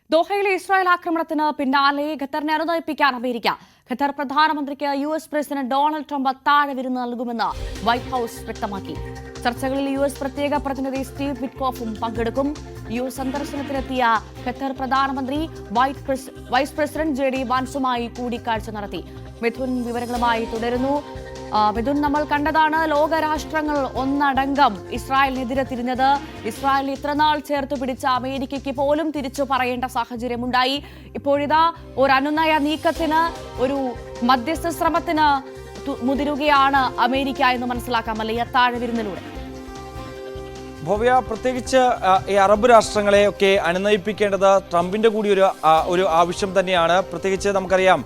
ദോഹയിലെ Israel ആക്രമണത്തിന് പിന്നാലെ ഖത്തറിനെ അനുനയിപ്പിക്കാൻ America. Qatar പ്രധാനമന്ത്രിക്ക് US പ്രസിഡന്റ് ഡൊണാൾഡ് ട്രംപ് അത്താഴ വിരുന്ന് നൽകുമെന്ന് വൈറ്റ് ഹൌസ് വ്യക്തമാക്കി. ചർച്ചകളിൽ US പ്രത്യേക പ്രതിനിധി സ്റ്റീവ് വിറ്റ്കോഫും പങ്കെടുക്കും. US സന്ദർശനത്തിനെത്തിയ ഖത്തർ പ്രധാനമന്ത്രി വൈസ് പ്രസിഡന്റ് JD വാൻസുമായി കൂടിക്കാഴ്ച നടത്തി. മിഥുൻ വിവരങ്ങളുമായി തുടരുന്നു. മിഥുൻ, നമ്മൾ കണ്ടതാണ് ലോകരാഷ്ട്രങ്ങൾ ഒന്നടങ്കം ഇസ്രായേലിനെതിരെ തിരിഞ്ഞത്. ഇസ്രായേലിനെ ഇത്രനാൾ ചേർത്ത് പിടിച്ച അമേരിക്കയ്ക്ക് പോലും തിരിച്ചു പറയേണ്ട സാഹചര്യമുണ്ടായി. ഇപ്പോഴിതാ ഒരു അനുനയ നീക്കത്തിന്, ഒരു മധ്യസ്ഥ ശ്രമത്തിന് മുതിരുകയാണ് അമേരിക്ക എന്ന് മനസ്സിലാക്കാമല്ലേ ഈ അത്താഴ വിരുന്നിലൂടെ? ഭവ്യ, പ്രത്യേകിച്ച് ഈ അറബ് രാഷ്ട്രങ്ങളെ ഒക്കെ അനുനയിപ്പിക്കേണ്ടത് ട്രംപിന്റെ കൂടി ഒരു ആവശ്യം തന്നെയാണ്. പ്രത്യേകിച്ച് നമുക്കറിയാം,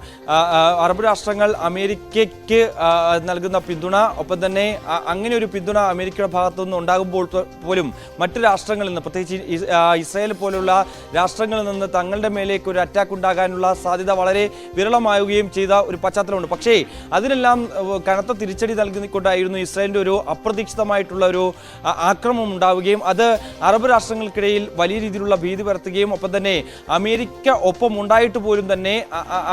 അറബ് രാഷ്ട്രങ്ങൾ അമേരിക്കയ്ക്ക് നൽകുന്ന പിന്തുണ, ഒപ്പം തന്നെ അങ്ങനെ ഒരു പിന്തുണ അമേരിക്കയുടെ ഭാഗത്തു നിന്ന് ഉണ്ടാകുമ്പോൾ പോലും മറ്റു രാഷ്ട്രങ്ങളിൽ നിന്ന്, പ്രത്യേകിച്ച് ഇസ്രായേൽ പോലുള്ള രാഷ്ട്രങ്ങളിൽ നിന്ന് തങ്ങളുടെ മേലേക്ക് ഒരു അറ്റാക്ക് ഉണ്ടാകാനുള്ള സാധ്യത വളരെ വിരളമാവുകയും ചെയ്ത ഒരു പശ്ചാത്തലമുണ്ട്. പക്ഷേ അതിനെല്ലാം കനത്ത തിരിച്ചടി നൽകിക്കൊണ്ടായിരുന്നു ഇസ്രായേലിന്റെ ഒരു അപ്രതീക്ഷിതമായിട്ടുള്ള ഒരു ആക്രമണം ഉണ്ടാവുകയും അത് അറബ് രാഷ്ട്രങ്ങൾക്കിടയിൽ വലിയ രീതിയിലുള്ള ഭീതി പരത്തുകയും, ഒപ്പം തന്നെ അമേരിക്ക ഒപ്പം ഉണ്ടായിട്ട് പോലും തന്നെ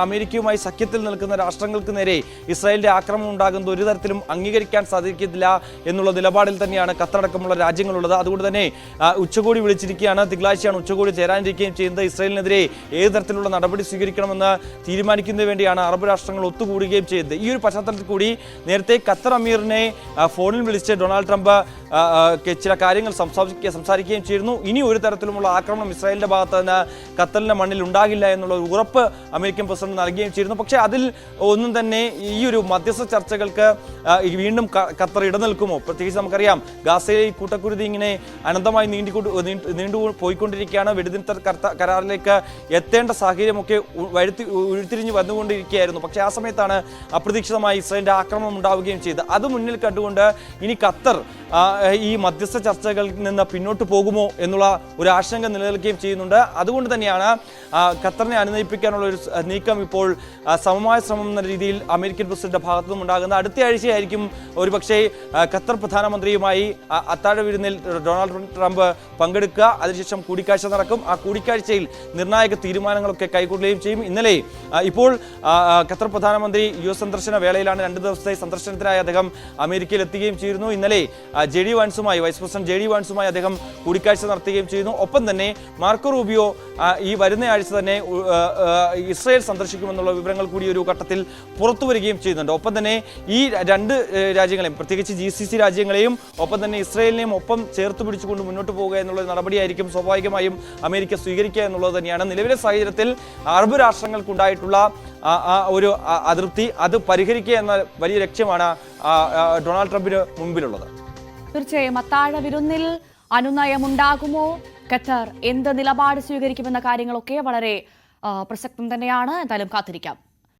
അമേരിക്കയുമായി സഖ്യത്തിൽ നിൽക്കുന്ന രാഷ്ട്രങ്ങൾക്ക് നേരെ ഇസ്രായേലിന്റെ ആക്രമണം ഉണ്ടാകുന്നത് ഒരു തരത്തിലും അംഗീകരിക്കാൻ സാധിക്കില്ല എന്നുള്ള നിലപാടിൽ തന്നെയാണ് ഖത്തറടക്കമുള്ള രാജ്യങ്ങളുള്ളത്. അതുകൊണ്ട് തന്നെ ഉച്ചകോടി വിളിച്ചിരിക്കുകയാണ്. തിങ്കളാഴ്ചയാണ് ഉച്ചകോടി ചേരാനിരിക്കുകയും ചെയ്യുന്നത്. ഇസ്രായേലിനെതിരെ ഏത് തരത്തിലുള്ള നടപടി സ്വീകരിക്കണമെന്ന് തീരുമാനിക്കുന്നതിന് വേണ്ടിയാണ് അറബ് രാഷ്ട്രങ്ങൾ ഒത്തുകൂടുകയും ചെയ്തത്. ഈ ഒരു പശ്ചാത്തലത്തിൽ കൂടി നേരത്തെ ഖത്തർ അമീറിനെ ഫോണിൽ വിളിച്ച് ഡൊണാൾഡ് ട്രംപ് ചില കാര്യങ്ങൾ സംസാരിക്കുകയും ചെയ്തിരുന്നു. ഇനി ഒരു തരത്തിലുമുള്ള ആക്രമണം ഇസ്രായേലിന്റെ ഭാഗത്ത് നിന്ന് ഖത്തറിന്റെ മണ്ണിൽ ഉണ്ടാകില്ല എന്നുള്ള ഒരു ഉറപ്പ് അമേരിക്കൻ പ്രസിഡന്റ് നൽകുകയും ചെയ്തിരുന്നു. പക്ഷേ അതിൽ ഒന്നും തന്നെ ഈ ഒരു മധ്യസ്ഥ ചർച്ചകൾക്ക് വീണ്ടും ഖത്തർ ഇടനിൽക്കുമോ? പ്രത്യേകിച്ച് നമുക്കറിയാം, ഗാസയിലെ ഈ കൂട്ടക്കുരുതി ഇങ്ങനെ അനന്തമായി നീണ്ടു പോയിക്കൊണ്ടിരിക്കുകയാണ്. വെടിനിർത്തൽ കരാറിലേക്ക് എത്തേണ്ട സാഹചര്യമൊക്കെ ഉരുത്തിരിഞ്ഞ് വന്നുകൊണ്ടിരിക്കുകയായിരുന്നു. പക്ഷേ ആ സമയത്താണ് അപ്രതീക്ഷിതമായി ഇസ്രായേലിന്റെ ആക്രമണം ഉണ്ടാവുകയും ചെയ്തത്. അത് മുന്നിൽ കണ്ടുകൊണ്ട് ഇനി ഖത്തർ ഈ മധ്യസ്ഥ ചർച്ചകളിൽ നിന്ന് പിന്നോട്ട് പോകുമോ എന്നുള്ള ഒരു ആശങ്ക നിലനിൽക്കുകയും ചെയ്യുന്നുണ്ട്. അതുകൊണ്ട് തന്നെയാണ് ഖത്തറിനെ അനുനയിപ്പിക്കാനുള്ള ഒരു നീക്കം ഇപ്പോൾ സമമായ ശ്രമം എന്ന രീതിയിൽ അമേരിക്കൻ പ്രസിഡന്റ് ഭാഗത്തു നിന്നും ഉണ്ടാകുന്നത്. അടുത്ത ആഴ്ചയായിരിക്കും ഒരുപക്ഷേ ഖത്തർ പ്രധാനമന്ത്രിയുമായി അത്താഴ വിരുന്നിൽ ഡൊണാൾഡ് ട്രംപ് പങ്കെടുക്കുക. അതിനുശേഷം കൂടിക്കാഴ്ച നടക്കും. ആ കൂടിക്കാഴ്ചയിൽ നിർണായക തീരുമാനങ്ങളൊക്കെ കൈക്കൊള്ളുകയും ചെയ്യും. ഇന്നലെ ഇപ്പോൾ ഖത്തർ പ്രധാനമന്ത്രി US സന്ദർശന വേളയിലാണ്. 2 ദിവസത്തെ സന്ദർശനത്തിനായി അദ്ദേഹം അമേരിക്കയിൽ എത്തുകയും ചെയ്തിരുന്നു. ഇന്നലെ JD വാൻസുമായി, വൈസ് പ്രസിഡന്റ് JD വാൻസുമായി അദ്ദേഹം കൂടിക്കാഴ്ച നടത്തുകയും ചെയ്യുന്നു. ഒപ്പം തന്നെ മാർക്കോ റൂബിയോ ഈ വരുന്ന ആഴ്ച തന്നെ ഇസ്രായേൽ സന്ദർശിക്കുമെന്നുള്ള വിവരങ്ങൾ കൂടി ഒരു ഘട്ടത്തിൽ പുറത്തു വരികയും ചെയ്യുന്നുണ്ട്. ഒപ്പം തന്നെ ഈ 2 രാജ്യങ്ങളെയും, പ്രത്യേകിച്ച് GCC രാജ്യങ്ങളെയും ഒപ്പം തന്നെ ഇസ്രായേലിനെയും ഒപ്പം ചേർത്ത് പിടിച്ചുകൊണ്ട് മുന്നോട്ട് പോവുക എന്നുള്ള നടപടിയായിരിക്കും സ്വാഭാവികമായും അമേരിക്ക സ്വീകരിക്കുക എന്നുള്ളത് തന്നെയാണ്. നിലവിലെ സാഹചര്യത്തിൽ അറബ് രാഷ്ട്രങ്ങൾക്കുണ്ടായിട്ടുള്ള ഒരു അതൃപ്തി അത് പരിഹരിക്കുക എന്ന വലിയ ലക്ഷ്യമാണ് ഡൊണാൾഡ് ട്രംപിന് മുൻപിലുള്ളത്. തീർച്ചയായും അത്താഴ വിരുന്നിൽ അനുനയമുണ്ടാകുമോ? ഖത്തർ എന്ത് നിലപാട് സ്വീകരിക്കുമെന്ന കാര്യങ്ങളൊക്കെ വളരെ പ്രസക്തം തന്നെയാണ്. എന്തായാലും കാത്തിരിക്കാം.